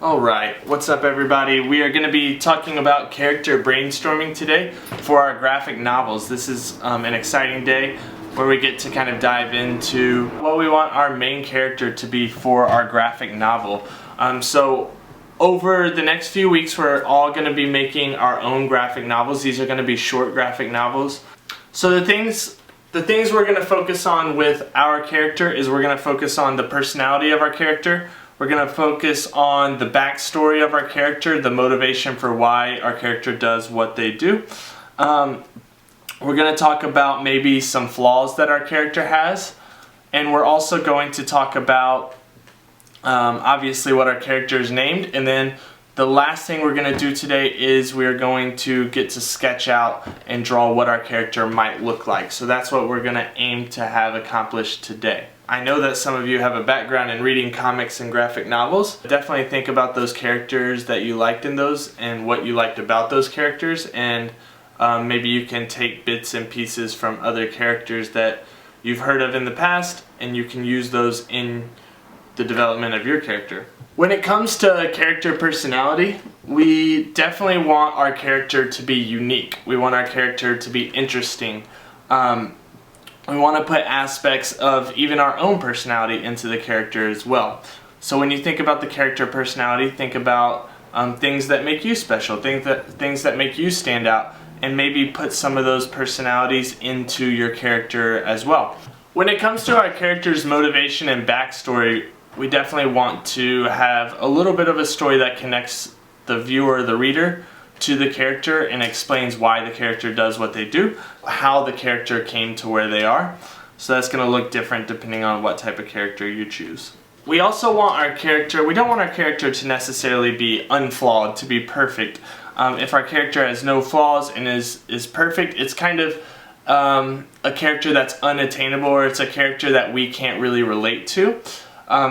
Alright, what's up everybody? We are going to be talking about character brainstorming today for our graphic novels. This is an exciting day where we get to kind of dive into what we want our main character to be for our graphic novel. So over the next few weeks we're all going to be making our own graphic novels. These are going to be short graphic novels. So the things we're going to focus on with our character is we're going to focus on the personality of our character. We're going to focus on the backstory of our character, the motivation for why our character does what they do. We're going to talk about maybe some flaws that our character has. And we're also going to talk about obviously what our character is named. And then the last thing we're going to do today is we're going to get to sketch out and draw what our character might look like. So that's what we're going to aim to have accomplished today. I know that some of you have a background in reading comics and graphic novels. Definitely think about those characters that you liked in those and what you liked about those characters, and maybe you can take bits and pieces from other characters that you've heard of in the past and you can use those in the development of your character. When it comes to character personality, we definitely want our character to be unique. We want our character to be interesting. We want to put aspects of even our own personality into the character as well. So when you think about the character personality, think about things that make you special, things that make you stand out, and maybe put some of those personalities into your character as well. When it comes to our character's motivation and backstory, we definitely want to have a little bit of a story that connects the viewer, the reader, to the character and explains why the character does what they do, how the character came to where they are. So that's going to look different depending on what type of character you choose. We also want our character, we don't want our character to necessarily be unflawed, to be perfect. If our character has no flaws and is perfect, it's kind of a character that's unattainable, or it's a character that we can't really relate to.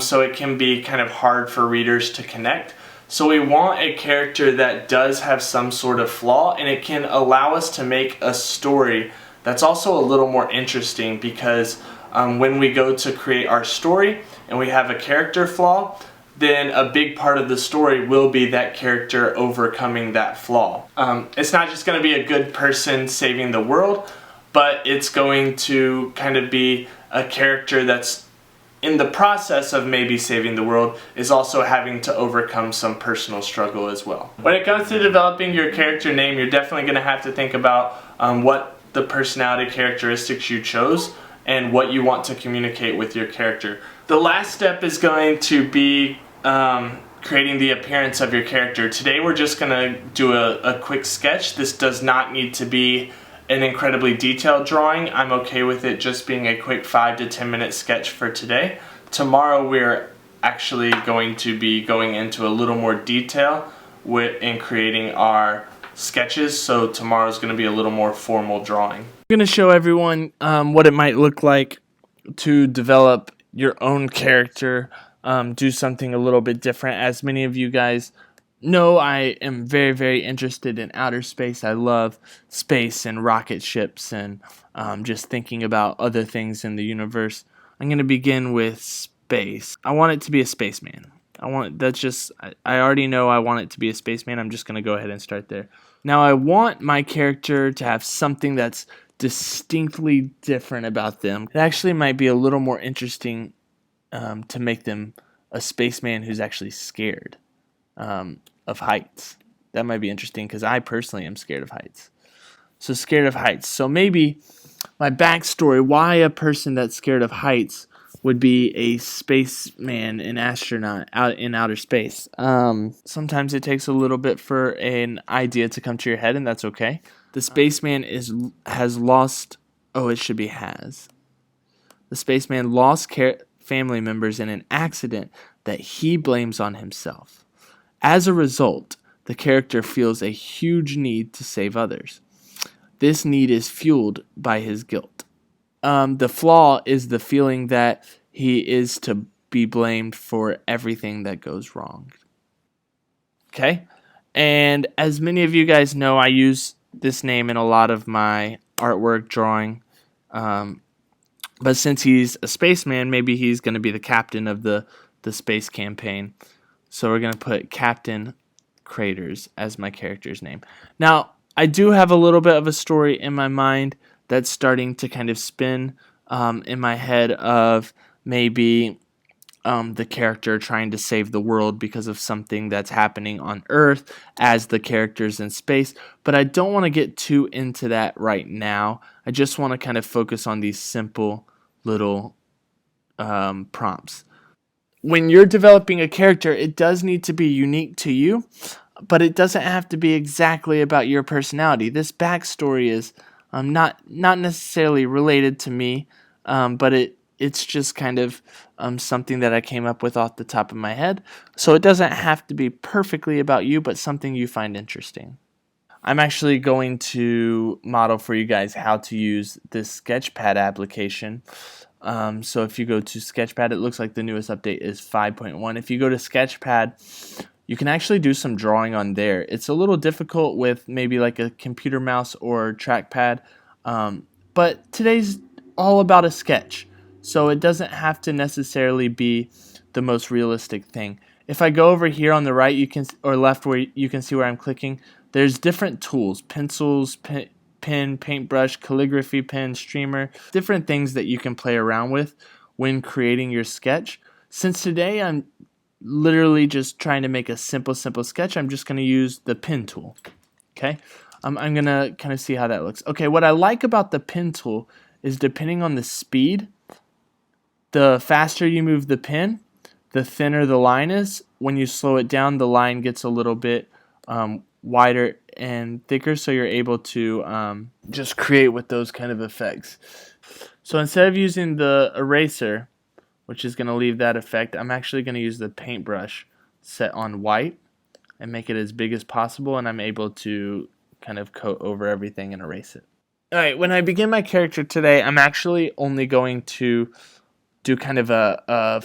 So it can be kind of hard for readers to connect. So we want a character that does have some sort of flaw, and it can allow us to make a story that's also a little more interesting, because when we go to create our story and we have a character flaw, then a big part of the story will be that character overcoming that flaw. It's not just going to be a good person saving the world, but it's going to kind of be a character that's in the process of maybe saving the world, is also having to overcome some personal struggle as well. When it comes to developing your character name, you're definitely going to have to think about what the personality characteristics you chose and what you want to communicate with your character. The last step is going to be creating the appearance of your character. Today we're just going to do a quick sketch. This does not need to be an incredibly detailed drawing. I'm okay with it just being a quick 5 to 10 minute sketch for today. Tomorrow we're actually going to be going into a little more detail in creating our sketches, so tomorrow's going to be a little more formal drawing. I'm going to show everyone what it might look like to develop your own character, do something a little bit different. As many of you guys know, I am very, very interested in outer space. I love space and rocket ships and just thinking about other things in the universe. I'm going to begin with space. I want it to be a spaceman. I already know I want it to be a spaceman. I'm just going to go ahead and start there. Now I want my character to have something that's distinctly different about them. It actually might be a little more interesting to make them a spaceman who's actually scared of heights. That might be interesting because I personally am scared of heights. So scared of heights. So maybe my backstory, why a person that's scared of heights would be a spaceman, an astronaut out in outer space. Sometimes it takes a little bit for an idea to come to your head, and that's okay. The spaceman has lost. Oh, it should be has. The spaceman lost family members in an accident that he blames on himself. As a result, the character feels a huge need to save others. This need is fueled by his guilt. The flaw is the feeling that he is to be blamed for everything that goes wrong. Okay? And as many of you guys know, I use this name in a lot of my artwork drawing. But since he's a spaceman, maybe he's going to be the captain of the space campaign. So we're going to put Captain Craters as my character's name. Now, I do have a little bit of a story in my mind that's starting to kind of spin in my head of maybe the character trying to save the world because of something that's happening on Earth as the character's in space. But I don't want to get too into that right now. I just want to kind of focus on these simple little prompts. When you're developing a character, it does need to be unique to you, but it doesn't have to be exactly about your personality. This backstory is not necessarily related to me, but it's just kind of something that I came up with off the top of my head. So it doesn't have to be perfectly about you, but something you find interesting. I'm actually going to model for you guys how to use this Sketchpad application. So if you go to Sketchpad, it looks like the newest update is 5.1. If you go to Sketchpad, you can actually do some drawing on there. It's a little difficult with maybe like a computer mouse or trackpad, but today's all about a sketch, so it doesn't have to necessarily be the most realistic thing. If I go over here on the right, you can, or left, where you can see where I'm clicking, there's different tools: pencils, pen, paintbrush, calligraphy pen, streamer, different things that you can play around with when creating your sketch. Since today I'm literally just trying to make a simple sketch, I'm just going to use the pen tool. Okay, I'm going to kind of see how that looks. Okay, what I like about the pen tool is depending on the speed, the faster you move the pen, the thinner the line is. When you slow it down, the line gets a little bit wider and thicker, so you're able to just create with those kind of effects. So instead of using the eraser, which is going to leave that effect, I'm actually going to use the paintbrush set on white and make it as big as possible, and I'm able to kind of coat over everything and erase it. Alright, when I begin my character today, I'm actually only going to do kind of a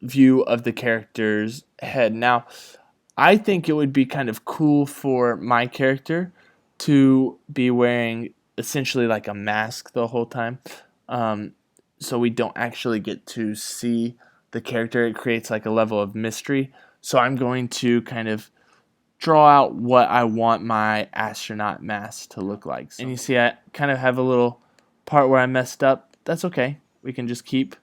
view of the character's head. Now, I think it would be kind of cool for my character to be wearing essentially like a mask the whole time, so we don't actually get to see the character. It creates like a level of mystery. So I'm going to kind of draw out what I want my astronaut mask to look like. And you see I kind of have a little part where I messed up. That's okay. We can just keep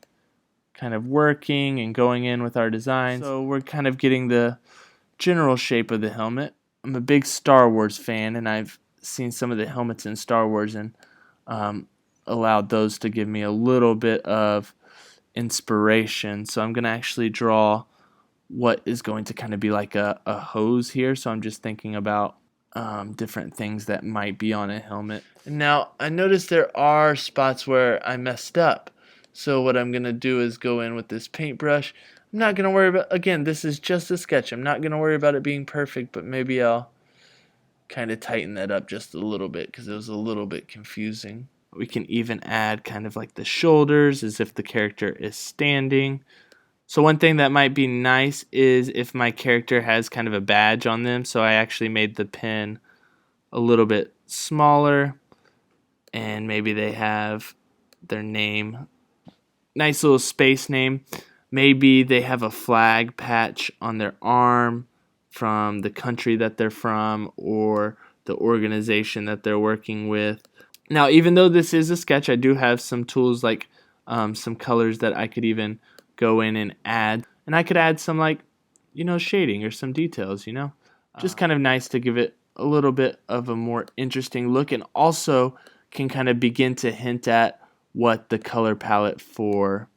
kind of working and going in with our designs. So we're kind of getting the general shape of the helmet. I'm a big Star Wars fan, and I've seen some of the helmets in Star Wars and allowed those to give me a little bit of inspiration. So I'm going to actually draw what is going to kind of be like a hose here. So I'm just thinking about different things that might be on a helmet. And now I noticed there are spots where I messed up. So what I'm going to do is go in with this paintbrush. I'm not going to worry about, again, this is just a sketch. I'm not going to worry about it being perfect, but maybe I'll kind of tighten that up just a little bit because it was a little bit confusing. We can even add kind of like the shoulders as if the character is standing. So one thing that might be nice is if my character has kind of a badge on them. So I actually made the pen a little bit smaller, and maybe they have their name, nice little space name. Maybe they have a flag patch on their arm from the country that they're from or the organization that they're working with. Now, even though this is a sketch, I do have some tools like some colors that I could even go in and add. And I could add some like, shading or some details, Just kind of nice to give it a little bit of a more interesting look, and also can kind of begin to hint at what the color palette for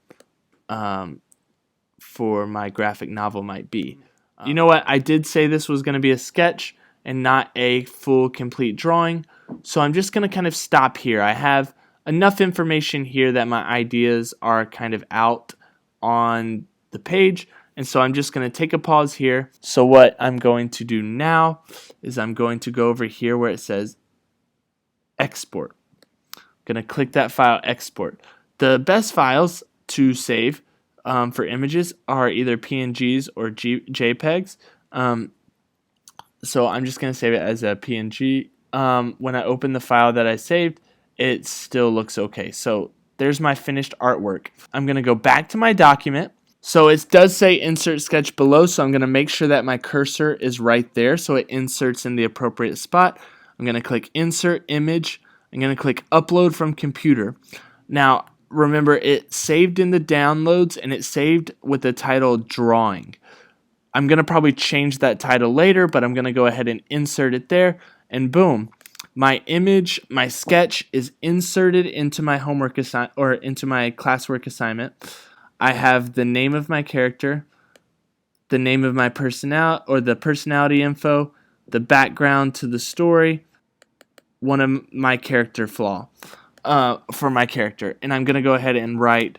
my graphic novel might be. You know what? I did say this was going to be a sketch and not a full complete drawing. So I'm just going to kind of stop here. I have enough information here that my ideas are kind of out on the page. And so I'm just going to take a pause here. So what I'm going to do now is I'm going to go over here where it says export. I'm going to click that file, export. The best files to save for images are either PNGs or JPEGs. So I'm just going to save it as a PNG. When I open the file that I saved, it still looks okay. So there's my finished artwork. I'm going to go back to my document, So it does say insert sketch below, so I'm going to make sure that my cursor is right there so it inserts in the appropriate spot. I'm going to click insert image. I'm going to click upload from computer. Now, remember, it saved in the downloads and it saved with the title drawing. I'm going to probably change that title later, but I'm going to go ahead and insert it there, and boom. My image, my sketch is inserted into my homework or into my classwork assignment. I have the name of my character, the name of my the personality info, the background to the story, one of my character flaw for my character. And I'm going to go ahead and write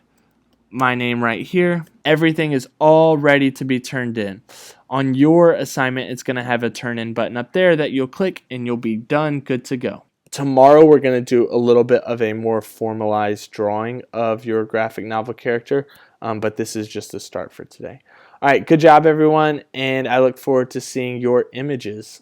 my name right here. Everything is all ready to be turned in. On your assignment, it's going to have a turn in button up there that you'll click and you'll be done, good to go. Tomorrow we're going to do a little bit of a more formalized drawing of your graphic novel character, but this is just a start for today. All right, good job everyone, and I look forward to seeing your images.